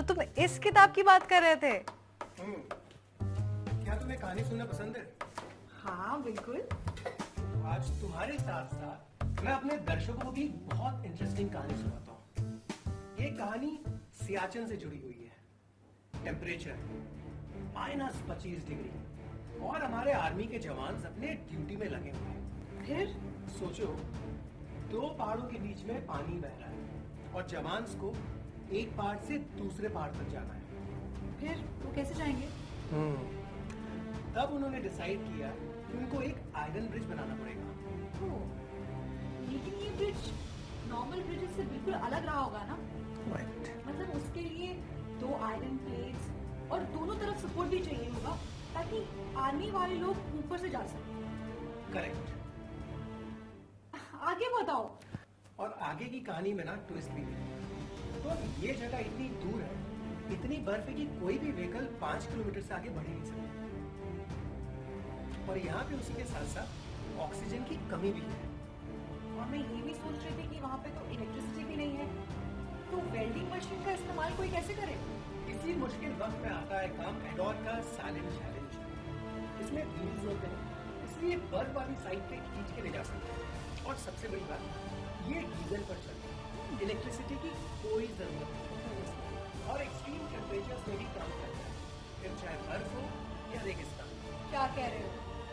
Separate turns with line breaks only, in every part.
तुम इस किताब की बात कर रहे थे?
क्या तुम्हें कहानी सुनना पसंद है?
हाँ बिल्कुल।
तो आज तुम्हारे साथ साथ मैं अपने दर्शकों को भी बहुत इंटरेस्टिंग कहानी सुनाता हूँ। ये कहानी सियाचिन से जुड़ी हुई है। टेम्परेचर -25 डिग्री और हमारे आर्मी के जवान अपने ड्यूटी में लगे हुए हैं।
फिर
सोचो, 2 पहाड़ों के बीच में पानी बह रहा है और जवान को एक पहाड़ से दूसरे पहाड़ तक जाना है।
फिर वो कैसे जाएंगे?
तब उन्होंने डिसाइड किया कि उनको एक आयरन ब्रिज बनाना पड़ेगा।
लेकिन ये ब्रिज नॉर्मल ब्रिज से बिल्कुल अलग रहा होगा ना? मतलब उसके लिए 2 आयरन प्लेट्स और दोनों तरफ सपोर्ट भी चाहिए होगा ताकि आर्मी वाले लोग ऊपर से जा सकें।
करेक्ट।
आगे बताओ।
और आगे की कहानी में ना ट्विस्ट भी है। तो अब ये जगह इतनी दूर है, इतनी बर्फ है कि कोई भी व्हीकल 5 किलोमीटर से आगे बढ़ ही नहीं सकता। और यहाँ पे उसी के साथ साथ ऑक्सीजन की कमी भी है।
और मैं ये भी सोच रही थी कि वहाँ पे तो इलेक्ट्रिसिटी भी नहीं है, तो वेल्डिंग मशीन का इस्तेमाल कोई कैसे करे?
इसी मुश्किल वक्त में आता है काम एडोर का साइलेंट चैलेंज। इसमें व्हील्स होते हैं, इसलिए बर्फ वाली साइड पे खींच के ले जा सकते हैं। और सबसे बड़ी बात, ये डीजल पर चलता है, इलेक्ट्रिसिटी की कोई जरूरत नहीं और एक्सट्रीम टेम्परेचर्स में भी काम करता है, फिर चाहे बर्फ हो या रेगिस्तान।
क्या कह रहे हो?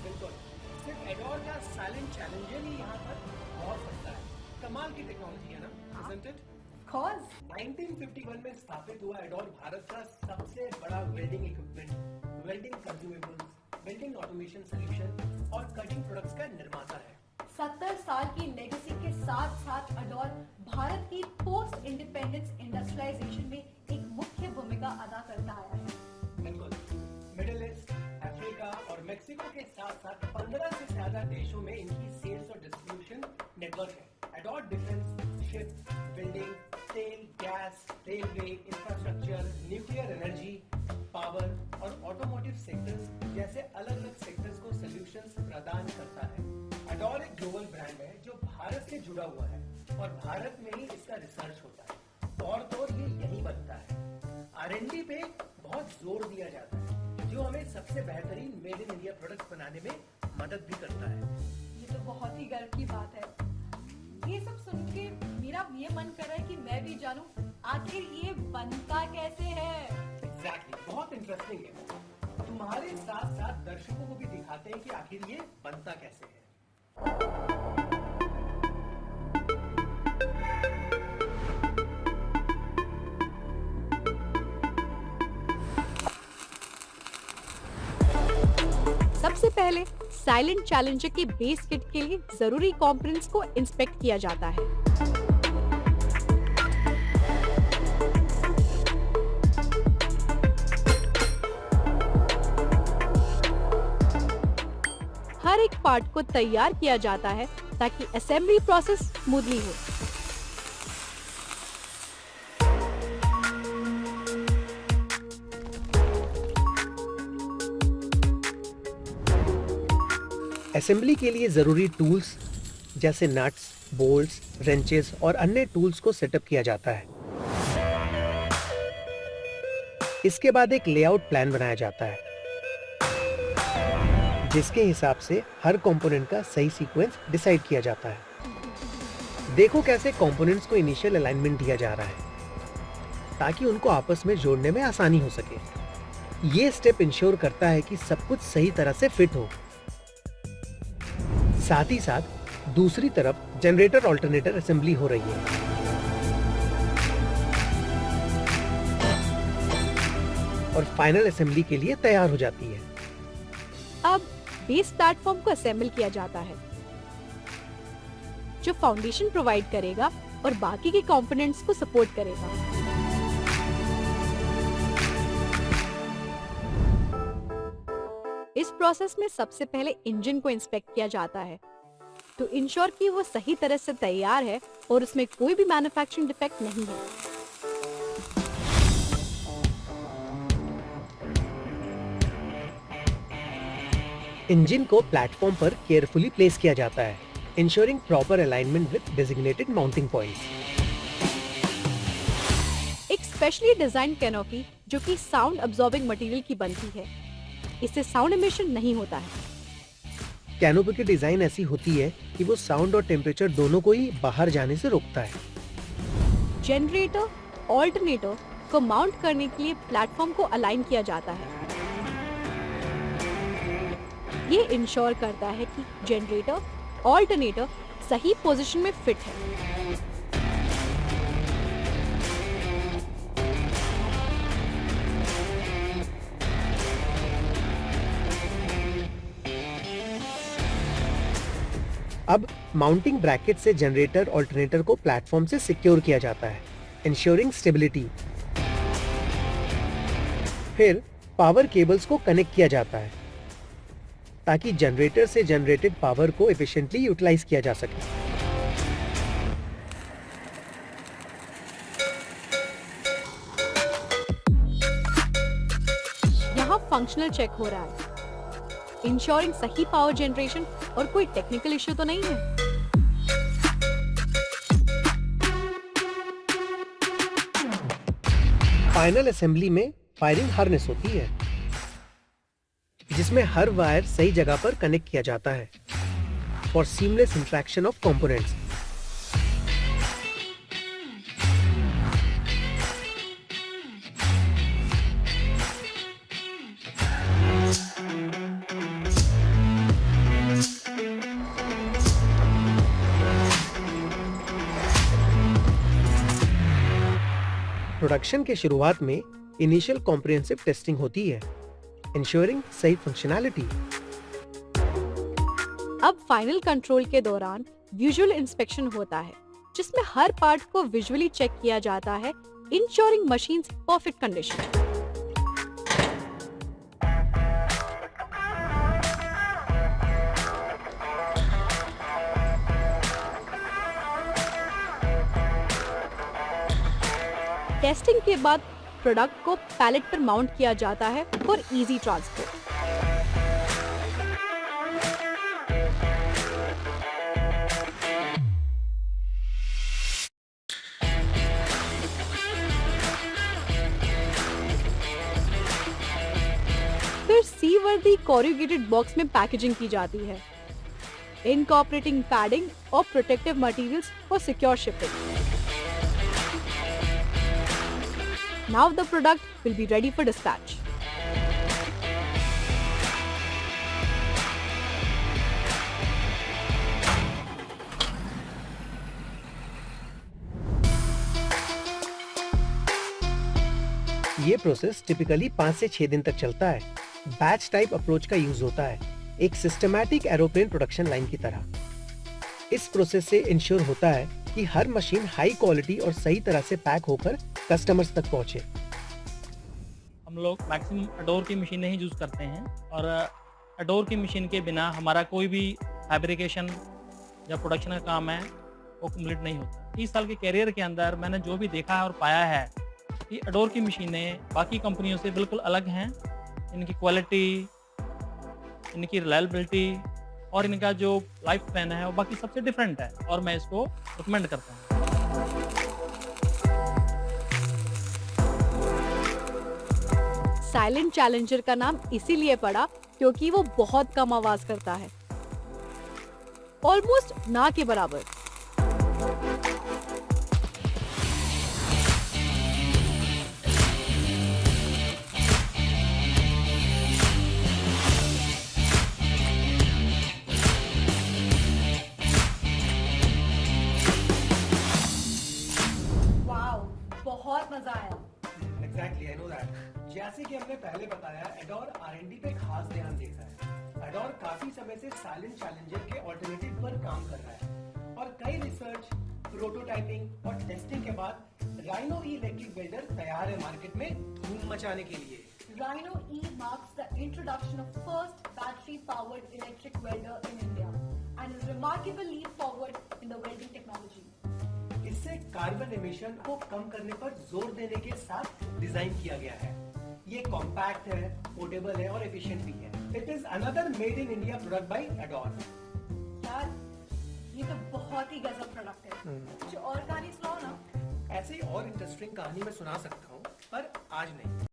बिल्कुल, सिर्फ एडोर का साइलेंट चैलेंजर ही यहाँ पर पहुंच सकता है। कमाल की टेक्नोलॉजी है ना, isn't it? 1951 में स्थापित हुआ एडोर भारत का सबसे बड़ा welding equipment, welding consumables, welding automation solution और कटिंग प्रोडक्ट्स का निर्माता है।
70 साल की लेगेसी के साथ साथ एडोर भारत की पोस्ट इंडिपेंडेंस इंडस्ट्रियलाइजेशन में एक मुख्य भूमिका अदा करता आया है।
बिल्कुल, मिडिल ईस्ट, अफ्रीका और मेक्सिको के साथ साथ 15 से ज्यादा देशों में इनकी सेल्स और डिस्ट्रीब्यूशन नेटवर्क है। एडोर डिफेंस, शिप बिल्डिंग, तेल, gas, railway, infrastructure, nuclear energy, power और ऑटोमोटिव सेक्टर्स जैसे अलग अलग सेक्टर्स को सॉल्यूशंस प्रदान करता है। एडोर एक ग्लोबल ब्रांड है जो भारत से जुड़ा हुआ है और भारत में ही इसका रिसर्च होता है और तो ये यही बनता है। R&D पे बहुत जोर दिया जाता है जो हमें सबसे बेहतरीन मेड इन इंडिया प्रोडक्ट्स बनाने में मदद भी करता है।
ये तो बहुत ही गर्व की बात है। ये सब सुन के मेरा ये मन कर रहा है कि मैं भी जानूं आखिर ये बनता कैसे है।
एग्जैक्टली, बहुत इंटरेस्टिंग है। तुम्हारे साथ साथ दर्शकों को भी दिखाते हैं कि आखिर ये बनता कैसे है।
सबसे पहले साइलेंट चैलेंजर के बेस किट के लिए जरूरी कंपोनेंट्स को इंस्पेक्ट किया जाता है। हर एक पार्ट को तैयार किया जाता है ताकि असेंबली प्रोसेस स्मूथली हो।
असेंबली के लिए जरूरी टूल्स जैसे नट्स, बोल्ट्स, रेंचेस और अन्य टूल्स को सेटअप किया जाता है। इसके बाद एक लेआउट प्लान बनाया जाता है जिसके हिसाब से हर कंपोनेंट का सही सीक्वेंस डिसाइड किया जाता है। देखो कैसे कंपोनेंट्स को इनिशियल अलाइनमेंट दिया जा रहा है ताकि उनको आपस में जोड़ने में आसानी हो सके। ये स्टेप इंश्योर करता है कि सब कुछ सही तरह से फिट हो। साथ ही साथ दूसरी तरफ जनरेटर ऑल्टरनेटर असेंबली हो रही है। और फाइनल असेंबली के लिए तैयार हो जाती है।
अब बेस प्लेटफॉर्म को असेंबल किया जाता है जो फाउंडेशन प्रोवाइड करेगा और बाकी के कंपोनेंट्स को सपोर्ट करेगा। इस प्रोसेस में सबसे पहले इंजन को इंस्पेक्ट किया जाता है तो इंश्योर कि वो सही तरह से तैयार है और उसमें कोई भी मैन्युफैक्चरिंग डिफेक्ट नहीं है।
इंजन को प्लेटफॉर्म पर केयरफुली प्लेस किया जाता है, ensuring proper alignment with designated mounting points.
एक स्पेशली डिजाइन कैनोपी जो कि साउंड अब्सॉर्बिंग मटेरियल की बनती है। इससे साउंड एमिशन नहीं होता है।
कैनोपी की डिजाइन ऐसी होती है कि वो साउंड और टेम्परेचर दोनों को ही बाहर जाने से रोकता है।
जनरेटर, ऑल्टरनेटर को माउंट करने के लिए प्लेटफॉर्म को अलाइन किया जाता है। ये इंश्योर करता है कि जनरेटर, ऑल्टरनेटर सही पोजीशन में फिट है।
अब माउंटिंग ब्रैकेट से जनरेटर ऑल्टरनेटर को प्लेटफॉर्म से सिक्योर किया जाता है, इंश्योरिंग स्टेबिलिटी। फिर पावर केबल्स को कनेक्ट किया जाता है ताकि जनरेटर से जनरेटेड पावर को एफिशिएंटली यूटिलाइज किया जा सके।
यहाँ फंक्शनल चेक हो रहा है, इंश्योरिंग सही पावर जनरेशन और कोई टेक्निकल इश्यू तो नहीं है।
फाइनल असेंबली में फायरिंग हार्नेस होती है जिसमें हर वायर सही जगह पर कनेक्ट किया जाता है for seamless interaction of components. Production के शुरुआत में इनिशियल कॉम्प्रिहेंसिव टेस्टिंग होती है, इंश्योरिंग सही फंक्शनैलिटी।
अब फाइनल कंट्रोल के दौरान विजुअल इंस्पेक्शन होता है जिसमें हर पार्ट को विजुअली चेक किया जाता है, ensuring machines perfect condition. Testing के बाद प्रोडक्ट को पैलेट पर माउंट किया जाता है फॉर इजी ट्रांसपोर्ट। फिर सीवर्दी कोरुगेटेड बॉक्स में पैकेजिंग की जाती है, इनकॉर्पोरेटिंग पैडिंग और protective materials for secure shipping. Now the product will be ready for dispatch.
ये प्रोसेस टिपिकली 5 से 6 दिन तक चलता है। बैच टाइप अप्रोच का यूज होता है, एक सिस्टमैटिक एरोप्लेन प्रोडक्शन लाइन की तरह। इस प्रोसेस से इंश्योर होता है कि हर मशीन हाई क्वालिटी और सही तरह से पैक होकर कस्टमर्स तक पहुंचे।
हम लोग मैक्सिमम अडोर की मशीनें ही यूज़ करते हैं और अडोर की मशीन के बिना हमारा कोई भी फैब्रिकेशन या प्रोडक्शन का काम है वो कंप्लीट नहीं होता। 30 साल के कैरियर के अंदर मैंने जो भी देखा है और पाया है कि अडोर की मशीनें बाकी कंपनियों से बिल्कुल अलग हैं। इनकी क्वालिटी, इनकी रिलायबिलिटी और इनका जो लाइफ स्पैन है वो बाकी सबसे डिफरेंट है और मैं इसको रिकमेंड करता हूँ।
साइलेंट चैलेंजर का नाम इसीलिए पड़ा क्योंकि वो बहुत कम आवाज करता है, ऑलमोस्ट ना के बराबर।
वाओ, बहुत मजा आया।
Exactly, I know that. जैसे कि हमने पहले बताया, एडोर R&D पे खास ध्यान देता है। एडोर काफी समय से साइलेंट चैलेंजर के ऑल्टरनेटिव पर काम कर रहा है और कई रिसर्च, प्रोटोटाइपिंग और टेस्टिंग के बाद राइनो ई इलेक्ट्रिक वेल्डर तैयार है मार्केट में धूम मचाने के लिए।
Rhino E marks the introduction of first battery-powered electric welder in India and is a remarkable leap forward in the welding technology.
इससे कार्बन एमिशन को कम करने पर जोर देने के साथ डिजाइन किया गया है। ये कॉम्पैक्ट है, पोर्टेबल है और एफिशिएंट भी है। It is another made in India product by Adore.
यार, ये तो बहुत ही गजब प्रोडक्ट है। कुछ और कहानी सुनाओ ना।
ऐसे ही और इंटरेस्टिंग कहानी मैं सुना सकता हूँ, पर आज नहीं।